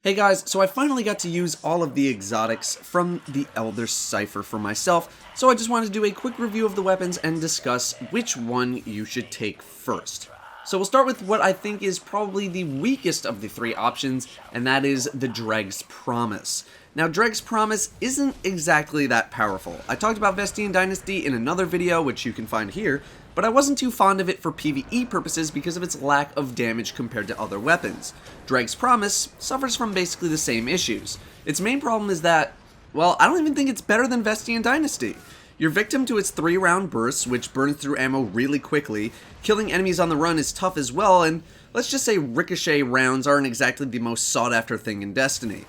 Hey guys, so I finally got to use all of the exotics from the Elder Cipher for myself, so I just wanted to do a quick review of the weapons and discuss which one you should take first. So we'll start with what I think is probably the weakest of the three options, and that is the Dreg's Promise. Now, Dreg's Promise isn't exactly that powerful. I talked about Vestian Dynasty in another video, which you can find here, but I wasn't too fond of it for PvE purposes because of its lack of damage compared to other weapons. Dreg's Promise suffers from basically the same issues. Its main problem is that, well, I don't even think it's better than Vestian Dynasty. You're victim to its 3-round bursts, which burns through ammo really quickly. Killing enemies on the run is tough as well, and let's just say ricochet rounds aren't exactly the most sought after thing in Destiny.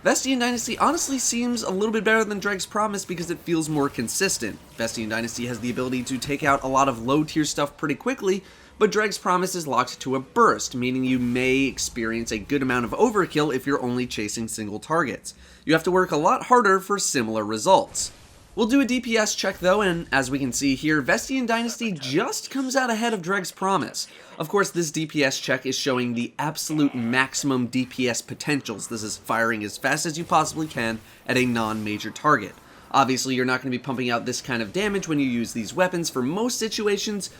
Vestian Dynasty honestly seems a little bit better than Dreg's Promise because it feels more consistent. Vestian Dynasty has the ability to take out a lot of low tier stuff pretty quickly, but Dreg's Promise is locked to a burst, meaning you may experience a good amount of overkill if you're only chasing single targets. You have to work a lot harder for similar results. We'll do a DPS check though, and as we can see here, Vestian Dynasty just comes out ahead of Dreg's Promise. Of course, this DPS check is showing the absolute maximum DPS potentials. This is firing as fast as you possibly can at a non-major target. Obviously, you're not going to be pumping out this kind of damage when you use these weapons for most situations,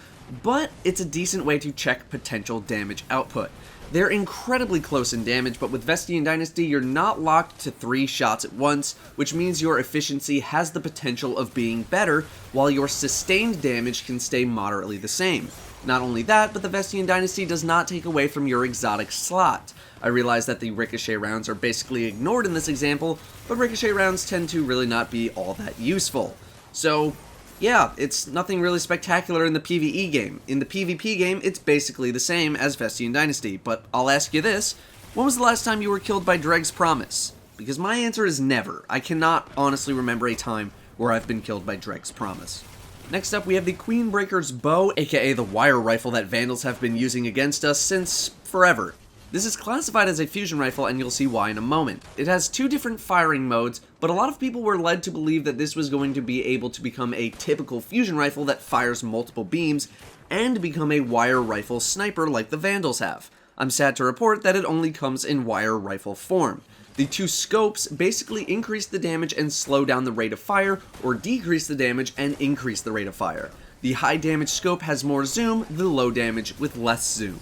but it's a decent way to check potential damage output. They're incredibly close in damage, but with Vestian Dynasty, you're not locked to 3 shots at once, which means your efficiency has the potential of being better, while your sustained damage can stay moderately the same. Not only that, but the Vestian Dynasty does not take away from your exotic slot. I realize that the ricochet rounds are basically ignored in this example, but ricochet rounds tend to really not be all that useful. So, yeah, it's nothing really spectacular in the PvE game. In the PvP game, it's basically the same as Vestian Dynasty, but I'll ask you this, when was the last time you were killed by Dreg's Promise? Because my answer is never. I cannot honestly remember a time where I've been killed by Dreg's Promise. Next up, we have the Queenbreaker's bow, aka the wire rifle that Vandals have been using against us since forever. This is classified as a fusion rifle, and you'll see why in a moment. It has 2 different firing modes, but a lot of people were led to believe that this was going to be able to become a typical fusion rifle that fires multiple beams, and become a wire rifle sniper like the Vandals have. I'm sad to report that it only comes in wire rifle form. The 2 scopes basically increase the damage and slow down the rate of fire, or decrease the damage and increase the rate of fire. The high damage scope has more zoom, the low damage with less zoom.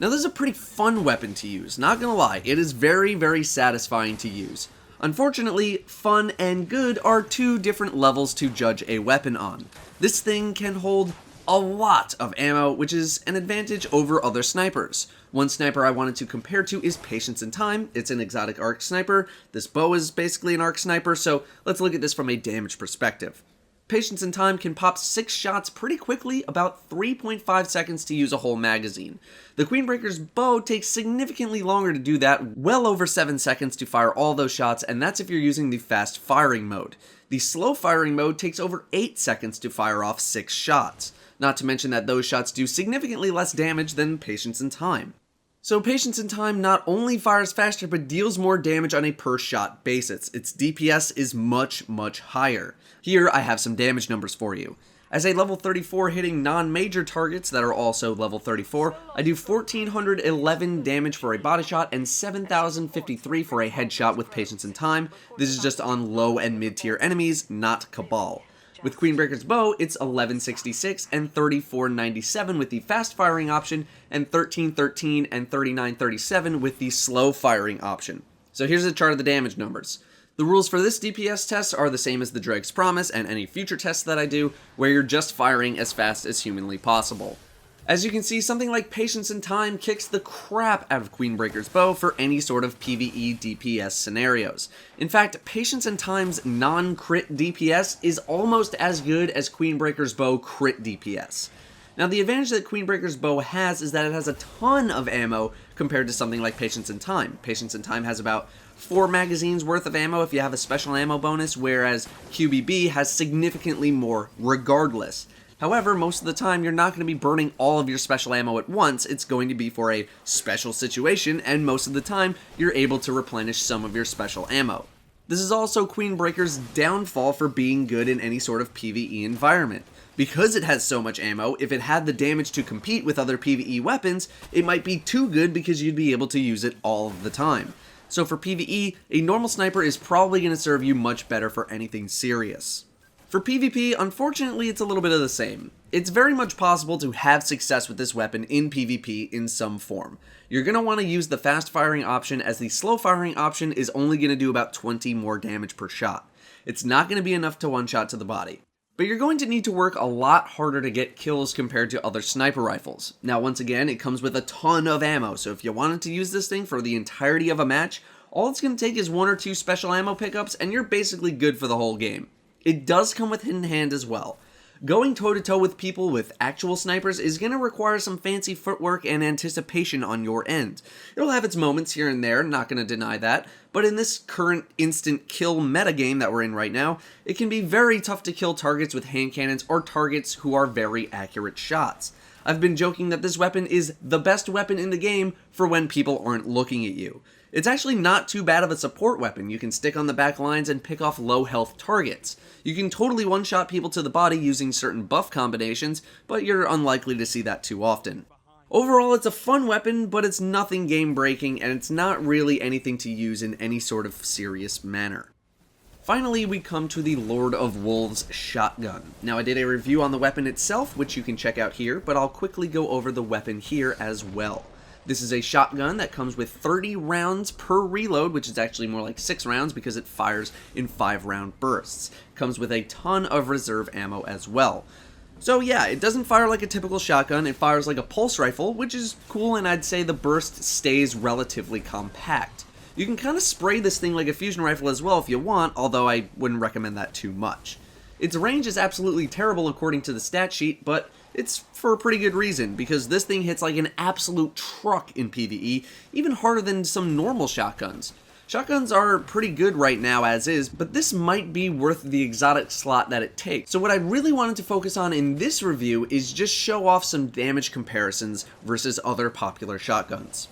Now this is a pretty fun weapon to use, not gonna lie, it is very satisfying to use. Unfortunately, fun and good are 2 different levels to judge a weapon on. This thing can hold a lot of ammo, which is an advantage over other snipers. One sniper I wanted to compare to is Patience in Time. It's an exotic arc sniper. This bow is basically an arc sniper, so let's look at this from a damage perspective. Patience in Time can pop 6 shots pretty quickly, about 3.5 seconds to use a whole magazine. The Queenbreaker's bow takes significantly longer to do that, well over 7 seconds to fire all those shots, and that's if you're using the fast firing mode. The slow firing mode takes over 8 seconds to fire off 6 shots. Not to mention that those shots do significantly less damage than Patience in Time. So Patience in Time not only fires faster, but deals more damage on a per shot basis. Its DPS is much higher. Here I have some damage numbers for you. As a level 34 hitting non-major targets that are also level 34, I do 1411 damage for a body shot and 7053 for a headshot with Patience in Time. This is just on low and mid tier enemies, not Cabal. With Queenbreaker's bow, it's 1166 and 3497 with the fast firing option, and 1313 and 3937 with the slow firing option. So here's a chart of the damage numbers. The rules for this DPS test are the same as the Dreg's Promise and any future tests that I do, where you're just firing as fast as humanly possible. As you can see, something like Patience in Time kicks the crap out of Queenbreaker's bow for any sort of PvE DPS scenarios. In fact, Patience in Time's non-crit DPS is almost as good as Queenbreaker's bow crit DPS. Now the advantage that Queenbreaker's bow has is that it has a ton of ammo compared to something like Patience in Time. Patience in Time has about 4 magazines worth of ammo if you have a special ammo bonus, whereas QBB has significantly more regardless. However, most of the time you're not going to be burning all of your special ammo at once. It's going to be for a special situation, and most of the time you're able to replenish some of your special ammo. This is also Queenbreaker's downfall for being good in any sort of PvE environment. Because it has so much ammo, if it had the damage to compete with other PvE weapons, it might be too good because you'd be able to use it all of the time. So for PvE, a normal sniper is probably going to serve you much better for anything serious. For PvP, unfortunately, it's a little bit of the same. It's very much possible to have success with this weapon in PvP in some form. You're going to want to use the fast firing option, as the slow firing option is only going to do about 20 more damage per shot. It's not going to be enough to one-shot to the body. But you're going to need to work a lot harder to get kills compared to other sniper rifles. Now once again, it comes with a ton of ammo, so if you wanted to use this thing for the entirety of a match, all it's going to take is 1 or 2 special ammo pickups and you're basically good for the whole game. It does come with hidden hand as well. Going toe-to-toe with people with actual snipers is going to require some fancy footwork and anticipation on your end. It'll have its moments here and there, not going to deny that, but in this current instant kill metagame that we're in right now, it can be very tough to kill targets with hand cannons or targets who are very accurate shots. I've been joking that this weapon is the best weapon in the game for when people aren't looking at you. It's actually not too bad of a support weapon. You can stick on the back lines and pick off low health targets. You can totally one-shot people to the body using certain buff combinations, but you're unlikely to see that too often. Overall, it's a fun weapon, but it's nothing game-breaking, and it's not really anything to use in any sort of serious manner. Finally, we come to the Lord of Wolves shotgun. Now, I did a review on the weapon itself, which you can check out here, but I'll quickly go over the weapon here as well. This is a shotgun that comes with 30 rounds per reload, which is actually more like 6 rounds because it fires in 5-round bursts. It comes with a ton of reserve ammo as well. So yeah, it doesn't fire like a typical shotgun, it fires like a pulse rifle, which is cool, and I'd say the burst stays relatively compact. You can kind of spray this thing like a fusion rifle as well if you want, although I wouldn't recommend that too much. Its range is absolutely terrible according to the stat sheet, but it's for a pretty good reason, because this thing hits like an absolute truck in PvE, even harder than some normal shotguns. Shotguns are pretty good right now as is, but this might be worth the exotic slot that it takes. So what I really wanted to focus on in this review is just show off some damage comparisons versus other popular shotguns.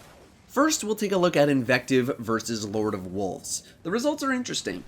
First, we'll take a look at Invective versus Lord of Wolves. The results are interesting.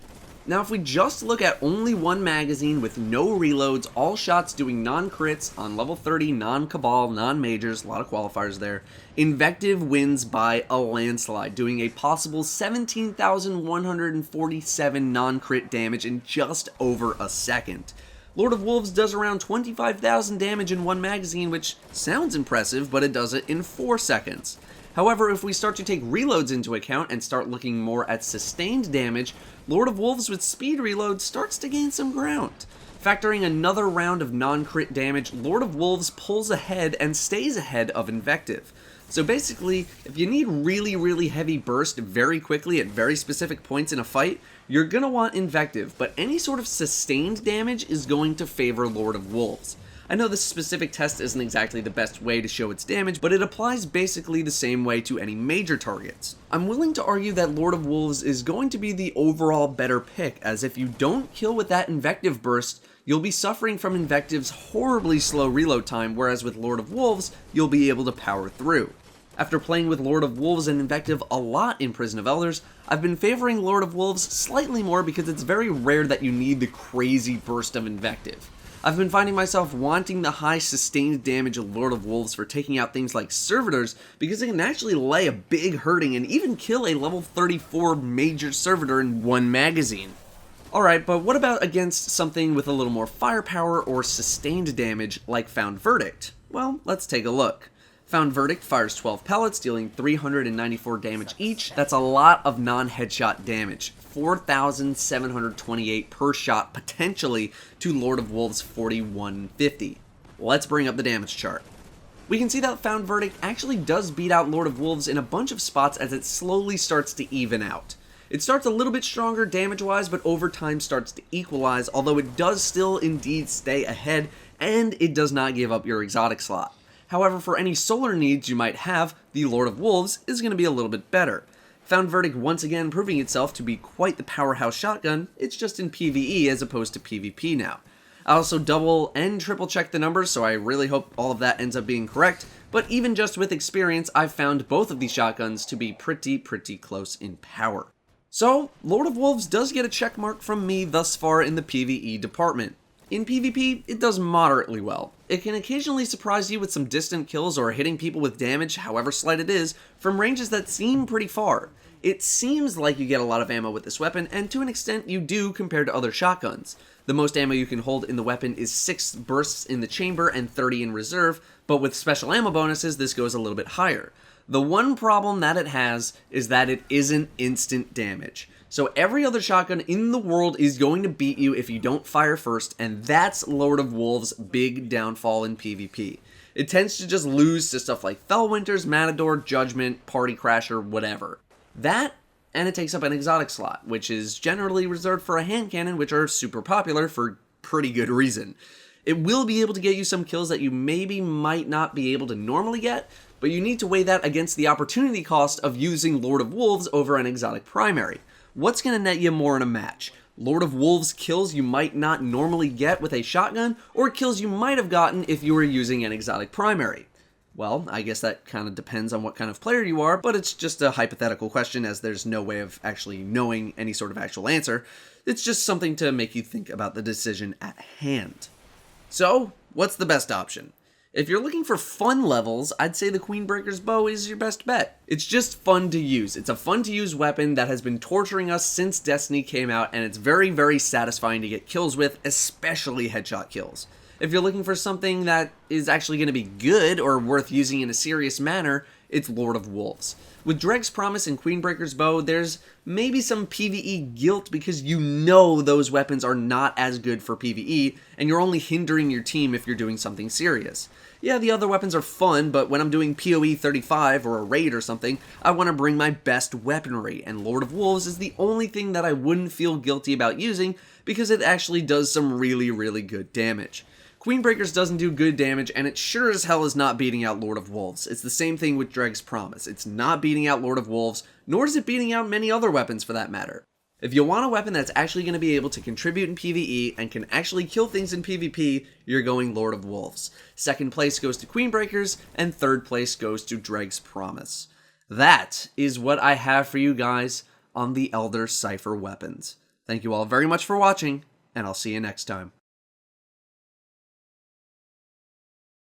Now, if we just look at only one magazine with no reloads, all shots doing non-crits on level 30, non-cabal, non-majors, a lot of qualifiers there, Invective wins by a landslide, doing a possible 17,147 non-crit damage in just over a second. Lord of Wolves does around 25,000 damage in one magazine, which sounds impressive, but it does it in 4 seconds. However, if we start to take reloads into account and start looking more at sustained damage, Lord of Wolves with speed reload starts to gain some ground. Factoring another round of non-crit damage, Lord of Wolves pulls ahead and stays ahead of Invective. So basically, if you need really heavy burst very quickly at very specific points in a fight, you're going to want Invective, but any sort of sustained damage is going to favor Lord of Wolves. I know this specific test isn't exactly the best way to show its damage, but it applies basically the same way to any major targets. I'm willing to argue that Lord of Wolves is going to be the overall better pick, as if you don't kill with that Invective burst, you'll be suffering from Invective's horribly slow reload time, whereas with Lord of Wolves, you'll be able to power through. After playing with Lord of Wolves and Invective a lot in Prison of Elders, I've been favoring Lord of Wolves slightly more because it's very rare that you need the crazy burst of Invective. I've been finding myself wanting the high sustained damage of Lord of Wolves for taking out things like servitors because it can actually lay a big hurting and even kill a level 34 major servitor in one magazine. Alright, but what about against something with a little more firepower or sustained damage like Found Verdict? Well, let's take a look. Found Verdict fires 12 pellets, dealing 394 damage each. That's a lot of non-headshot damage. 4,728 per shot, potentially, to Lord of Wolves 4,150. Let's bring up the damage chart. We can see that Found Verdict actually does beat out Lord of Wolves in a bunch of spots as it slowly starts to even out. It starts a little bit stronger damage-wise, but over time starts to equalize, although it does still indeed stay ahead, and it does not give up your exotic slot. However, for any solar needs you might have, the Lord of Wolves is going to be a little bit better. Found Verdict once again proving itself to be quite the powerhouse shotgun, it's just in PvE as opposed to PvP now. I also double and triple check the numbers, so I really hope all of that ends up being correct, but even just with experience, I've found both of these shotguns to be pretty close in power. So, Lord of Wolves does get a check mark from me thus far in the PvE department. In PvP, it does moderately well. It can occasionally surprise you with some distant kills or hitting people with damage, however slight it is, from ranges that seem pretty far. it seems like you get a lot of ammo with this weapon, and to an extent you do compared to other shotguns. The most ammo you can hold in the weapon is 6 bursts in the chamber and 30 in reserve, but with special ammo bonuses this goes a little bit higher. The one problem that it has is that it isn't instant damage. So every other shotgun in the world is going to beat you if you don't fire first, and that's Lord of Wolves' big downfall in PvP. It tends to just lose to stuff like Fellwinter's, Matador, Judgment, Party Crasher, whatever. That, and it takes up an exotic slot, which is generally reserved for a hand cannon, which are super popular for pretty good reason. It will be able to get you some kills that you might not be able to normally get, but you need to weigh that against the opportunity cost of using Lord of Wolves over an exotic primary. What's going to net you more in a match? Lord of Wolves kills you might not normally get with a shotgun, or kills you might have gotten if you were using an exotic primary? Well, I guess that kind of depends on what kind of player you are, but it's just a hypothetical question as there's no way of actually knowing any sort of actual answer. It's just something to make you think about the decision at hand. So, what's the best option? If you're looking for fun levels, I'd say the Queenbreaker's bow is your best bet. It's just fun to use. It's a fun to use weapon that has been torturing us since Destiny came out, and it's very, very satisfying to get kills with, especially headshot kills. If you're looking for something that is actually going to be good or worth using in a serious manner, it's Lord of Wolves. With Dreg's Promise and Queenbreaker's bow, there's maybe some PvE guilt because you know those weapons are not as good for PvE, and you're only hindering your team if you're doing something serious. Yeah, the other weapons are fun, but when I'm doing PoE 35 or a raid or something, I want to bring my best weaponry, and Lord of Wolves is the only thing that I wouldn't feel guilty about using because it actually does some really, really good damage. Queenbreakers doesn't do good damage, and it sure as hell is not beating out Lord of Wolves. It's the same thing with Dreg's Promise. It's not beating out Lord of Wolves, nor is it beating out many other weapons for that matter. If you want a weapon that's actually going to be able to contribute in PvE and can actually kill things in PvP, you're going Lord of Wolves. Second place goes to Queenbreakers, and third place goes to Dreg's Promise. That is what I have for you guys on the Elder Cipher weapons. Thank you all very much for watching, and I'll see you next time.